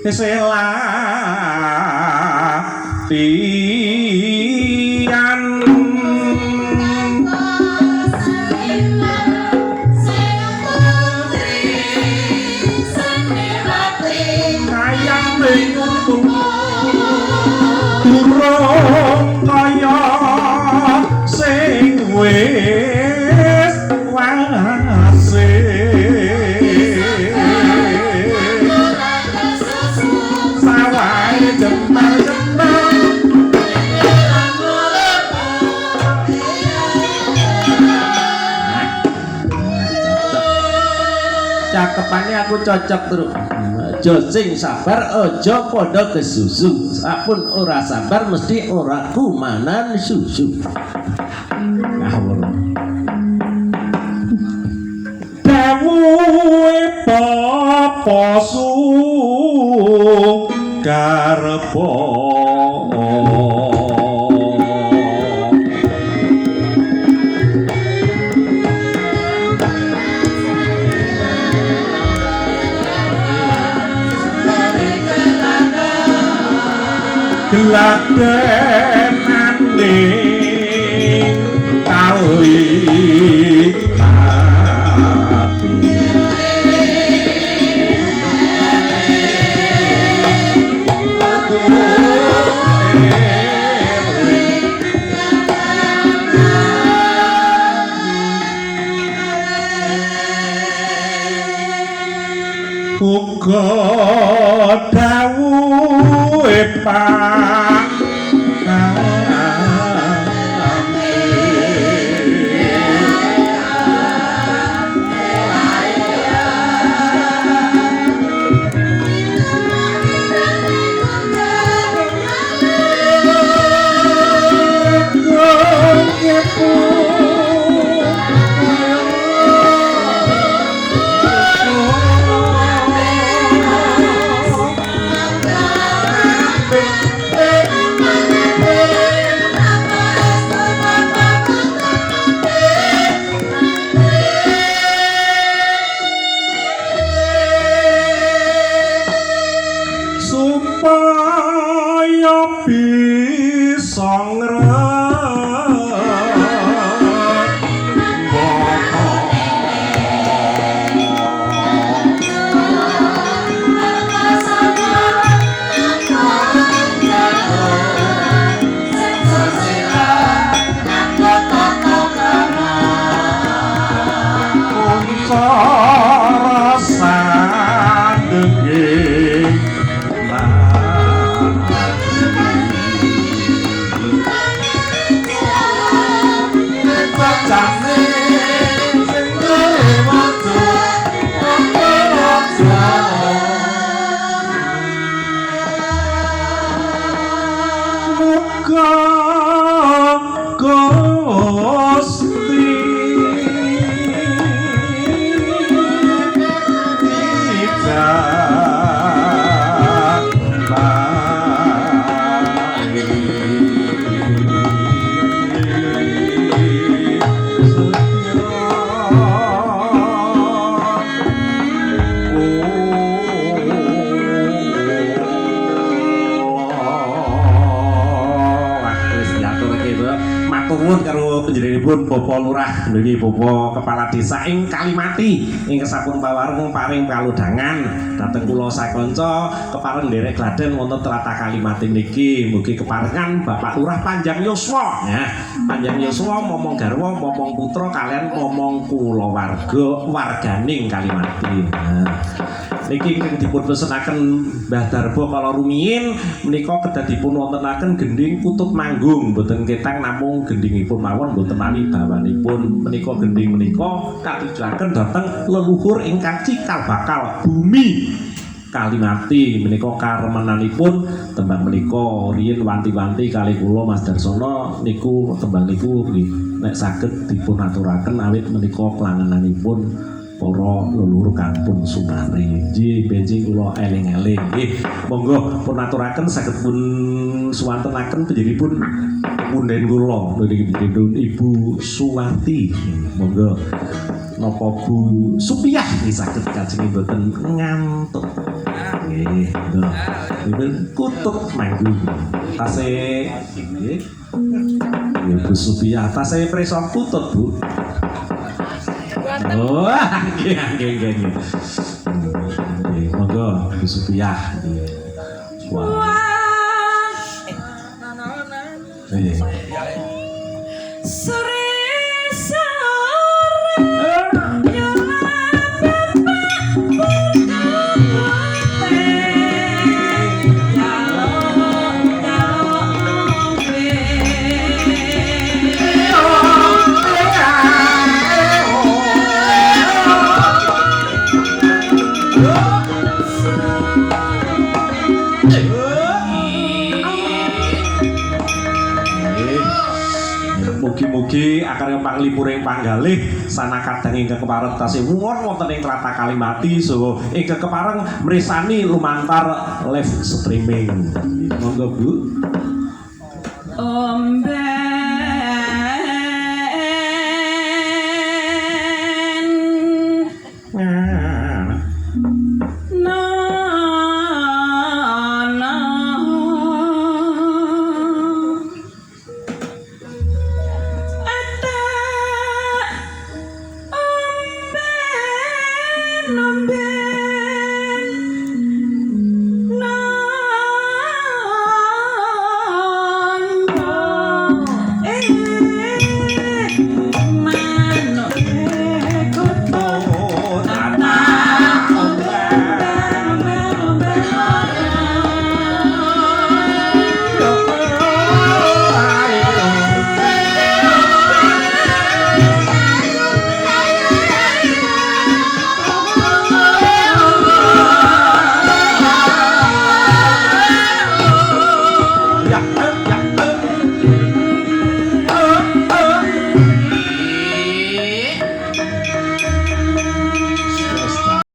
selatian kayang menguntung durung kaya sing wis wase sawahe jembal-jembal cakepane aku cocok terus aja sing sabar aja padha kesusu sapun ora sabar mesti ora kumanan susu ngawur dawuhe bapa su karepa geladenane kali mati uga dawuhe Pak supaya bisa Bapak Lurah niki Bapak Kepala Desa ing Kalimati ing kesapun pawareng paring kaludhangan dhateng kula sakanca kepareng nderek gladen wonten tlatah Kalimati niki mugi keparengan Bapak Lurah panjang yuswa ya panjang yuswa momong garwa momong putra kalian momong kulawarga warganing Kalimati niki ingkang dipun pesenaken Mbah Darbo kala rumiyin menika kedah dipun wontenaken gending Putut Manggung boten ketang namung gendingipun mawon boten mani bawanipun menika gending menika katujuaken dhateng leluhur ingkang cikal bakal bumi Kalimati menika karemenanipun tembang menika riyin wanti-wanti kali kula Mas Darsono niku tembang niku nek saged dipun aturaken awit menika kelangenanipun para leluhur kampung Sumari. Nggih benjing kula eling-eling. Nggih, monggo pun aturaken saged pun suwantenaken panjenenganipun punden kula niki Ibu Suwarti. Monggo. napa Bu Supiah saged kajeng mboten ngantuk. Nggih, nggih. Kutut manggu. Tasih nggih. Nggih Bu Supiah, tasih preso kutut, Bu. Oh, nggih, nggih, nggih. Nggih, monggo Bu Supiah. Wah. Nggih. Sore Mugi-mugi akarya panglipuring panggalih sanakadang ingkang kepareng tasih muwon wonten ing tlatah Kalimati saha ingkang kepareng mresani lumantar live streaming. Monggo Bu. Nombe